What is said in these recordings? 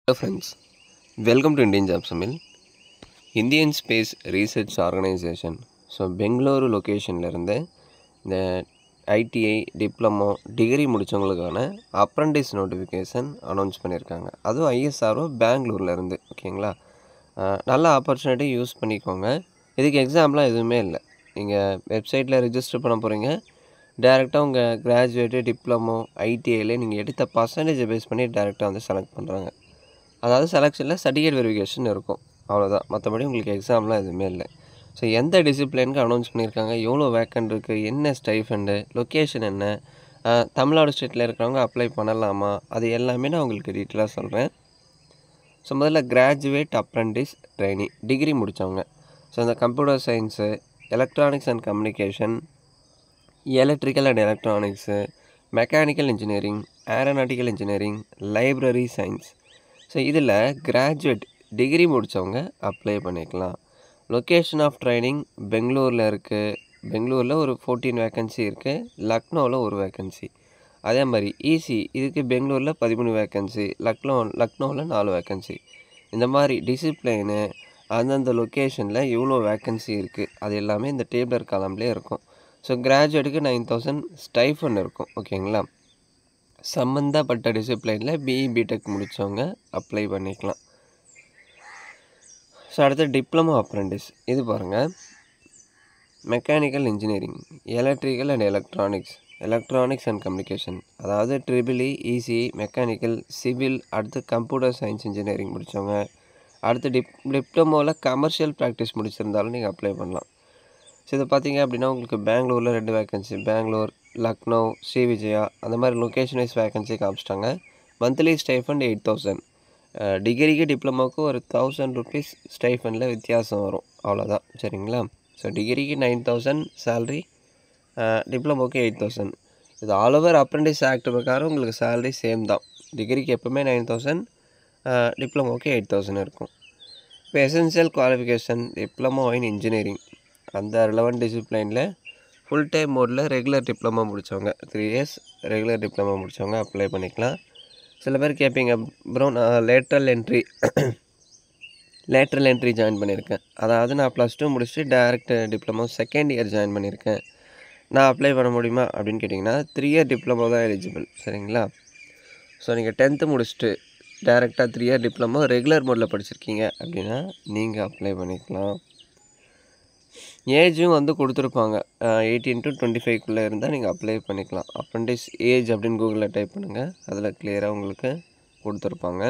Hello friends, welcome to Indian Job Summit. Indian Space Research Organization. So Bengaluru லொக்கேஷனில் இருந்து இந்த ITI diploma degree முடித்தவங்களுக்கான apprentice notification announce பண்ணியிருக்காங்க. அதுவும் ஐஎஸ்ஆர்ஓ பெங்களூரில் இருந்து. ஓகேங்களா, நல்ல ஆப்பர்ச்சுனிட்டி யூஸ் பண்ணிக்கோங்க. இதுக்கு எக்ஸாம்லாம் எதுவுமே இல்லை. நீங்கள் வெப்சைட்டில் ரிஜிஸ்டர் பண்ண போகிறீங்க. டேரெக்டாக உங்கள் கிராஜுவேட்டு டிப்ளமோ ஐடிஐயில் நீங்கள் எடுத்த பர்சன்டேஜை பேஸ் பண்ணி டேரெக்டாக வந்து செலக்ட் பண்ணுறாங்க. அதாவது செலெக்ஷனில் சர்டிஃபிகேட் வெரிஃபிகேஷன் இருக்கும், அவ்வளோதான். மற்றபடி உங்களுக்கு எக்ஸாம்லாம் எதுவுமே இல்லை. ஸோ எந்த டிசிப்ளினுக்கு அனௌன்ஸ் பண்ணியிருக்காங்க, எவ்வளோ வேக்கண்ட் இருக்குது, என்ன ஸ்டைஃபண்டு, லொக்கேஷன் என்ன, தமிழ்நாடு ஸ்டேட்டில் இருக்கிறவங்க அப்ளை பண்ணலாமா, அது எல்லாமே நான் உங்களுக்கு டீட்டெயிலாக சொல்கிறேன். ஸோ முதல்ல கிராஜுவேட் அப்ரண்டிஸ் ட்ரைனிங் டிகிரி முடித்தவங்க. ஸோ இந்த computer science, electronics and communication, electrical and electronics, mechanical engineering, aeronautical engineering, library science. So இதில் கிராஜுவேட் டிகிரி முடித்தவங்க அப்ளை பண்ணிக்கலாம். லொக்கேஷன் ஆஃப் ட்ரைனிங் பெங்களூரில் இருக்குது. பெங்களூரில் ஒரு 14 வேக்கன்சி இருக்குது. லக்னோவில் ஒரு வேக்கன்சி. அதே மாதிரி ஈசி இதுக்கு பெங்களூரில் 13 வேக்கன்சி, லக்னோவில் 4 வேக்கன்சி. இந்த மாதிரி டிசிப்ளைனு அந்தந்த லொக்கேஷனில் எவ்வளோ வேக்கன்சி இருக்குது அது எல்லாமே இந்த டேபிளர் காலம்லேயே இருக்கும். ஸோ கிராஜுவேட்டுக்கு 9,000 ஸ்டைஃபன் இருக்கும். ஓகேங்களா, சம்மந்தப்பட்ட டிசிப்ளைனில் பிஇ பிடெக் முடித்தவங்க அப்ளை பண்ணிக்கலாம். ஸோ அடுத்து டிப்ளமோ அப்ரெண்டிஸ். இது பாருங்கள், mechanical engineering, electrical and electronics and communication, அதாவது ட்ரிபிள்இ, இசிஇ, மெக்கானிக்கல், சிவில், அடுத்து கம்ப்யூட்டர் சயின்ஸ் இன்ஜினியரிங் முடித்தவங்க. அடுத்து டிப்ளமோவில் கமர்ஷியல் ப்ராக்டிஸ் முடிச்சிருந்தாலும் நீங்கள் அப்ளை பண்ணலாம். ஸோ இதை பார்த்தீங்க அப்படின்னா உங்களுக்கு பெங்களூரில் 2 வேக்கன்சி, பெங்களூர், லக்னோ, ஸ்ரீவிஜயா, அந்த மாதிரி லொக்கேஷன் வைஸ் வேக்கன்சி காமிச்சிட்டாங்க. Monthly stipend 8,000. டிகிரிக்கு டிப்ளமோவுக்கு ஒரு 1,000 ருபீஸ் ஸ்டைஃபண்டில் வித்தியாசம் வரும், அவ்வளோதான். சரிங்களா, ஸோ டிகிரிக்கு 9,000 சேல்ரி, டிப்ளமோவுக்கு 8,000. இது ஆல் ஓவர் அப்ரெண்டிஸ் ஆக்ட் பிரகாரம் உங்களுக்கு சேலரி சேம் தான். டிகிரிக்கு எப்போவுமே 9,000, டிப்ளமோவுக்கு 8,000 இருக்கும். இப்போ essential qualification diploma in engineering, அந்த ரிலவெண்ட் டிசிப்ளைனில் ஃபுல் டைம் மோடில் ரெகுலர் டிப்ளமோ முடித்தவங்க, 3 இயர்ஸ் ரெகுலர் டிப்ளமோ முடித்தவங்க அப்ளை பண்ணிக்கலாம். சில பேர் கேட்பீங்க, ப்ரோ நான் லேட்ரல் என்ட்ரி ஜாயின் பண்ணியிருக்கேன், அதாவது நான் +2 முடிச்சுட்டு direct diploma second year join பண்ணியிருக்கேன், நான் அப்ளை பண்ண முடியுமா அப்படின்னு கேட்டிங்கன்னா 3 இயர் டிப்ளமோ தான் எலிஜிபிள். சரிங்களா, ஸோ நீங்கள் 10th முடிச்சுட்டு டேரெக்டாக 3 இயர் டிப்ளமோ ரெகுலர் மோடில் படிச்சிருக்கீங்க அப்படின்னா நீங்கள் அப்ளை பண்ணிக்கலாம். ஏஜும் வந்து கொடுத்துருப்பாங்க, 18 to 25 இருந்தால் நீங்கள் அப்ளை பண்ணிக்கலாம். அப்ரெண்டிஸ் ஏஜ் அப்படின்னு கூகுளில் டைப் பண்ணுங்கள், அதில் கிளியராக உங்களுக்கு கொடுத்துருப்பாங்க.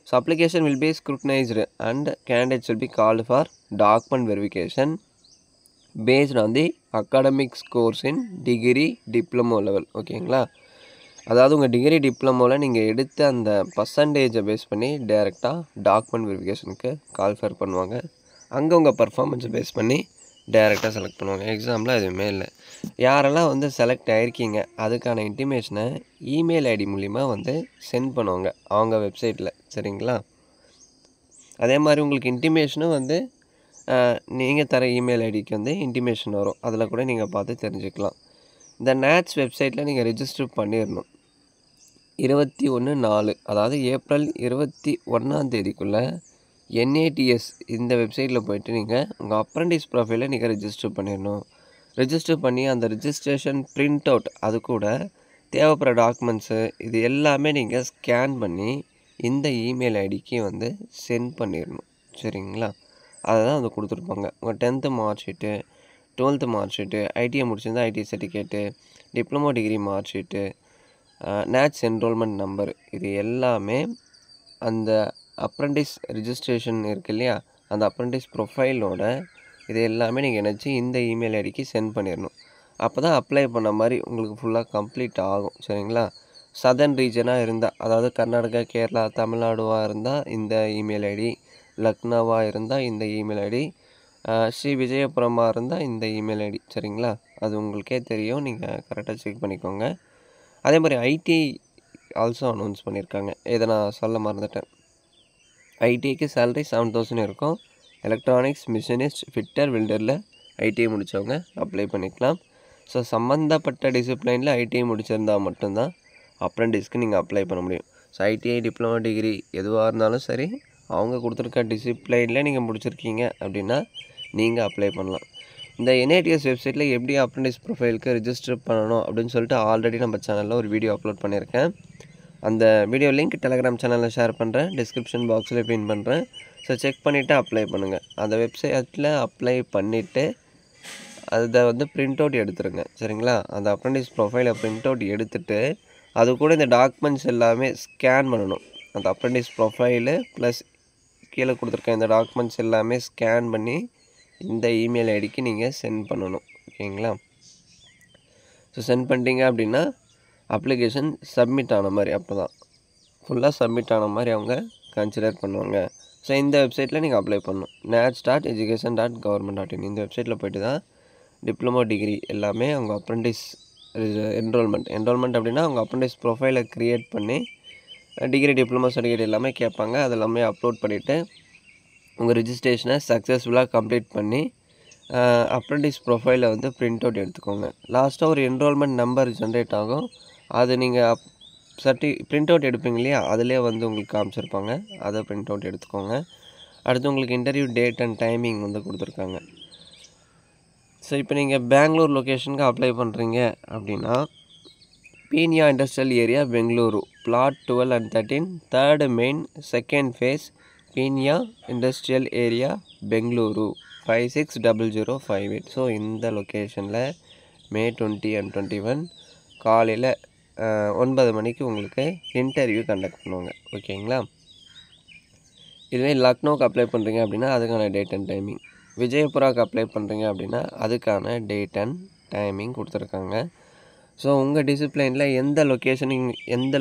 So application will be scrutinised and candidates will be called for document verification based on the academic scores in degree diploma level. ஓகேங்களா, அதாவது உங்கள் டிகிரி டிப்ளமோவில் நீங்கள் எடுத்த அந்த பர்சன்டேஜை பேஸ் பண்ணி டேரெக்டாக டாக்குமெண்ட் வெரிஃபிகேஷனுக்கு கால்ஃபர் பண்ணுவாங்க. அங்கே உங்கள் பர்ஃபார்மன்ஸை பேஸ் பண்ணி டேரெக்டாக செலக்ட் பண்ணுவாங்க. எக்ஸாம்பிளாக எதுவுமே இல்லை. யாரெல்லாம் வந்து செலக்ட் ஆகிருக்கீங்க அதுக்கான இன்டிமேஷனை இமெயில் ஐடி மூலிமா வந்து சென்ட் பண்ணுவாங்க அவங்க வெப்சைட்டில். சரிங்களா, அதே மாதிரி உங்களுக்கு இன்டிமேஷனும் வந்து நீங்கள் தர இமெயில் ஐடிக்கு வந்து இன்டிமேஷன் வரும், அதில் கூட நீங்கள் பார்த்து தெரிஞ்சுக்கலாம். இந்த நேட்ஸ் வெப்சைட்டில் நீங்கள் ரிஜிஸ்டர் பண்ணிடணும் 21/4, அதாவது ஏப்ரல் 21 NATS இந்த வெப்சைட்டில் போய்ட்டு நீங்கள் உங்கள் அப்ரெண்டிஸ் ப்ரொஃபைலை நீங்கள் ரிஜிஸ்டர் பண்ணிடணும். ரிஜிஸ்டர் பண்ணி அந்த ரிஜிஸ்ட்ரேஷன் பிரிண்ட் அவுட், அது கூட தேவைப்படுற டாக்குமெண்ட்ஸு இது எல்லாமே நீங்கள் ஸ்கேன் பண்ணி இந்த இமெயில் ஐடிக்கு வந்து சென்ட் பண்ணிடணும். சரிங்களா, அதை தான் வந்து கொடுத்துருப்பாங்க. உங்கள் 10th mark sheet, 12th mark sheet, ITI முடிச்சிருந்தால் IT certificate, diploma degree mark sheet, NATS enrolment number, இது எல்லாமே அந்த அப்ரெண்டிஸ் ரிஜிஸ்ட்ரேஷன் இருக்குது இல்லையா, அந்த அப்ரெண்டிஸ் ப்ரொஃபைலோட இது எல்லாமே நீங்கள் நினச்சி இந்த இமெயில் ஐடிக்கு சென்ட் பண்ணிடணும். அப்போ தான் அப்ளை பண்ண மாதிரி உங்களுக்கு ஃபுல்லாக கம்ப்ளீட் ஆகும். சரிங்களா, சதர்ன் ரீஜனாக இருந்தால், அதாவது கர்நாடகா, கேரளா, தமிழ்நாடுவாக இருந்தால் இந்த இமெயில் ஐடி, லக்னோவாக இருந்தால் இந்த இமெயில் ஐடி, ஸ்ரீ விஜயபுரமாக இருந்தால் இந்த இமெயில் ஐடி. சரிங்களா, அது உங்களுக்கே தெரியும், நீங்கள் கரெக்டாக செக் பண்ணிக்கோங்க. அதே மாதிரி ஐடி ஆல்சோ அனௌன்ஸ் பண்ணியிருக்காங்க, இதை நான் சொல்ல மறந்துட்டேன். ஐடிக்கு சேலரி 7,000 இருக்கும். எலக்ட்ரானிக்ஸ், மிஷினிஸ்ட், ஃபிட்டர், வெல்டரில் ஐடிஐ முடித்தவங்க அப்ளை பண்ணிக்கலாம். ஸோ சம்மந்தப்பட்ட டிசிப்ளைனில் ஐடிஐ முடிச்சிருந்தால் மட்டும்தான் அப்ரெண்டிஸ்க்கு நீங்கள் அப்ளை பண்ண முடியும். ஸோ ஐடிஐ டிப்ளமோ டிகிரி எதுவாக இருந்தாலும் சரி, அவங்க கொடுத்துருக்க டிசிப்ளைனில் நீங்கள் முடிச்சிருக்கீங்க அப்படின்னா நீங்கள் அப்ளை பண்ணலாம். இந்த NITS வெப்சைட்டில் எப்படி அப்ரெண்டிஸ் ப்ரொஃபைலுக்கு ரிஜிஸ்டர் பண்ணணும் அப்படின்னு சொல்லிட்டு ஆல்ரெடி நம்ம சேனலில் ஒரு வீடியோ அப்லோட் பண்ணியிருக்கேன். அந்த வீடியோ லிங்க் டெலகிராம் சேனலில் ஷேர் பண்ணுறேன், டிஸ்கிரிப்ஷன் பாக்ஸில் பின் பண்ணுறேன். ஸோ செக் பண்ணிவிட்டு அப்ளை பண்ணுங்கள். அந்த வெப்சைட்டில் அப்ளை பண்ணிவிட்டு அதை வந்து பிரிண்ட் அவுட் எடுத்துருங்க, சரிங்களா? அந்த அப்ரெண்டிஸ் ப்ரொஃபைலை பிரிண்ட் அவுட் எடுத்துகிட்டு அது கூட இந்த டாக்குமெண்ட்ஸ் எல்லாமே ஸ்கேன் பண்ணணும். அந்த அப்ரெண்டிஸ் ப்ரொஃபைலு ப்ளஸ் கீழே கொடுத்துருக்க இந்த டாக்குமெண்ட்ஸ் எல்லாமே ஸ்கேன் பண்ணி இந்த இமெயில் ஐடிக்கு நீங்கள் சென்ட் பண்ணணும், ஓகேங்களா? ஸோ சென்ட் பண்ணிட்டீங்க அப்படின்னா அப்ளிகேஷன் சப்மிட் ஆன மாதிரி, அப்போ தான் ஃபுல்லாக சப்மிட் ஆன மாதிரி அவங்க கன்சிடர் பண்ணுவாங்க. ஸோ இந்த வெப்சைட்டில் நீங்கள் அப்ளை பண்ணணும். nats.education.government.in இந்த வெப்சைட்டில் போய்ட்டு தான் டிப்ளமோ டிகிரி எல்லாமே அவங்க அப்ரெண்டிஸ் என்ரோல்மெண்ட் அப்படின்னா அவங்க அப்ரெண்டிஸ் ப்ரொஃபைலை க்ரியேட் பண்ணி டிகிரி டிப்ளமோ சர்டிஃபிகேட் எல்லாமே கேட்பாங்க. அது எல்லாமே அப்லோட் பண்ணிவிட்டு உங்கள் ரிஜிஸ்ட்ரேஷனை சக்ஸஸ்ஃபுல்லாக கம்ப்ளீட் பண்ணி அப்ரெண்டிஸ் ப்ரொஃபைலை வந்து பிரிண்ட் அவுட் எடுத்துக்கோங்க. லாஸ்ட்டாக ஒரு என்ரோல்மெண்ட் நம்பர் ஜென்ரேட் ஆகும். அது நீங்கள் பிரிண்ட் அவுட் எடுப்பீங்க இல்லையா, அதிலே வந்து உங்களுக்கு காமிச்சிருப்பாங்க. அதை பிரிண்ட் அவுட் எடுத்துக்கோங்க. அடுத்து உங்களுக்கு இன்டர்வியூ டேட் அண்ட் டைமிங் வந்து கொடுத்துருக்காங்க. ஸோ இப்போ நீங்கள் பெங்களூர் லொக்கேஷனுக்கு அப்ளை பண்ணுறீங்க அப்படின்னா Peenya industrial area Bengaluru plot 12 and 13 3rd main 2nd phase Peenya industrial area Bengaluru 560058. So இந்த லொக்கேஷனில் May 20 and 21 காலையில் 9 மணிக்கு உங்களுக்கு இன்டர்வியூ கண்டக்ட் பண்ணுவாங்க, ஓகேங்களா? இதுவே லக்னோவுக்கு அப்ளை பண்ணுறீங்க அப்படின்னா அதுக்கான டேட் அண்ட் டைமிங், விஜயபுராவுக்கு அப்ளை பண்ணுறீங்க அப்படின்னா அதுக்கான டேட் அண்ட் டைமிங் கொடுத்துருக்காங்க. ஸோ உங்கள் டிசிப்ளைனில் எந்த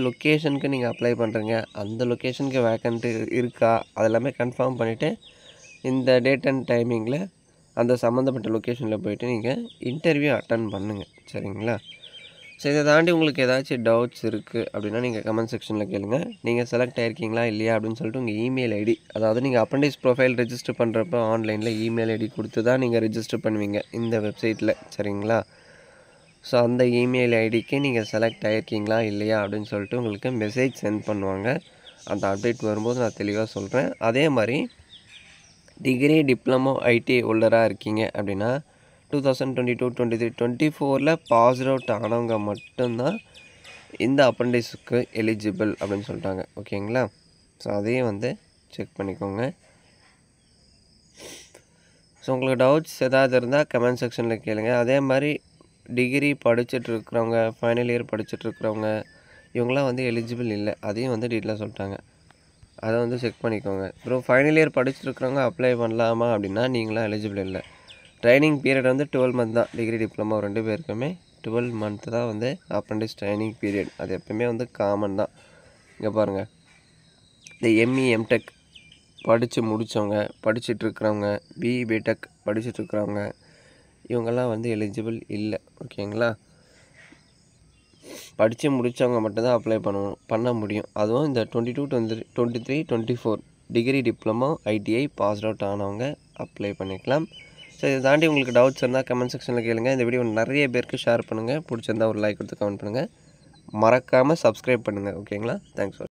லொக்கேஷனுக்கு நீங்கள் அப்ளை பண்ணுறீங்க, அந்த லொக்கேஷனுக்கு வேக்கன்ட் இருக்கா, அதெல்லாமே கன்ஃபார்ம் பண்ணிவிட்டு இந்த டேட் அண்ட் டைமிங்கில் அந்த சம்மந்தப்பட்ட லொக்கேஷனில் போய்ட்டு நீங்கள் இன்டர்வியூ அட்டன் பண்ணுங்கள், சரிங்களா? ஸோ இதை தாண்டி உங்களுக்கு ஏதாச்சும் டவுட்ஸ் இருக்குது அப்படின்னா நீங்கள் கமெண்ட் செக்ஷனில் கேளுங்க. நீங்கள் செலக்ட் ஆகிருக்கீங்களா இல்லையா அப்படின்னு சொல்லிட்டு உங்கள் இமெயில் ஐடி, அதாவது நீங்கள் அப்ரெண்டிஸ் ப்ரொஃபைல் ரெஜிஸ்டர் பண்ணுறப்ப ஆன்லைனில் இமெயில் ஐடி கொடுத்து தான் நீங்கள் ரெஜிஸ்டர் பண்ணுவீங்க இந்த வெப்சைட்டில், சரிங்களா? ஸோ அந்த இமெயில் ஐடிக்கு நீங்கள் செலக்ட் ஆகிருக்கீங்களா இல்லையா அப்படின்னு சொல்லிட்டு உங்களுக்கு மெசேஜ் சென்ட் பண்ணுவாங்க. அந்த அப்டேட் வரும்போது நான் தெளிவாக சொல்கிறேன். அதே மாதிரி டிகிரி டிப்ளமோ ஐடி ஹோல்டராக இருக்கீங்க அப்படின்னா 2022, 23, 24 பாஸ் அவுட் ஆனவங்க மட்டும்தான் இந்த அப்ரெண்டிஸுக்கு எலிஜிபிள் அப்படின்னு சொல்லிட்டாங்க, ஓகேங்களா? ஸோ அதையும் வந்து செக் பண்ணிக்கோங்க. ஸோ உங்களுக்கு டவுட்ஸ் ஏதாவது இருந்தால் கமெண்ட் செக்ஷனில் கேளுங்க. அதே மாதிரி டிகிரி படிச்சுட்ருக்கிறவங்க, ஃபைனல் இயர் படிச்சுட்ருக்கிறவங்க இவங்களாம் வந்து எலிஜிபிள் இல்லை, அதையும் வந்து டீட்டெயிலாக சொல்லிட்டாங்க. அதை வந்து செக் பண்ணிக்கோங்க. அப்புறம் ஃபைனல் இயர் படிச்சுட்ருக்கிறவங்க அப்ளை பண்ணலாமா அப்படின்னா நீங்களாம் எலிஜிபிள் இல்லை. ட்ரைனிங் பீரியட் வந்து 12 month தான். டிகிரி டிப்ளமோ 2 பேருக்குமே 12 month தான் வந்து அப்ரெண்டிஸ் ட்ரைனிங் பீரியட். அது எப்பவுமே வந்து காமன் தான். இங்கே பாருங்கள், இந்த ME MTech படித்து முடித்தவங்க, படிச்சுட்ருக்கிறவங்க, BE BTech படிச்சுட்ருக்கிறவங்க இவங்கெல்லாம் வந்து எலிஜிபிள் இல்லை, ஓகேங்களா? படித்து முடித்தவங்க மட்டும்தான் அப்ளை பண்ண முடியும். அதுவும் இந்த 22, 23, 24 degree diploma ITI pass out ஆனவங்க அப்ளை பண்ணிக்கலாம். ஸோ இதை தாண்டி உங்களுக்கு டவுட்ஸ் இருந்தால் கமெண்ட் செக்ஷனில் கேளுங்க. இந்த வீடியோ நிறைய பேருக்கு ஷேர் பண்ணுங்கள். பிடிச்சிருந்தா ஒரு லைக் கொடுத்து கமெண்ட் பண்ணுங்கள். மறக்காமல் சப்ஸ்கிரைப் பண்ணுங்கள், ஓகேங்களா? Thanks for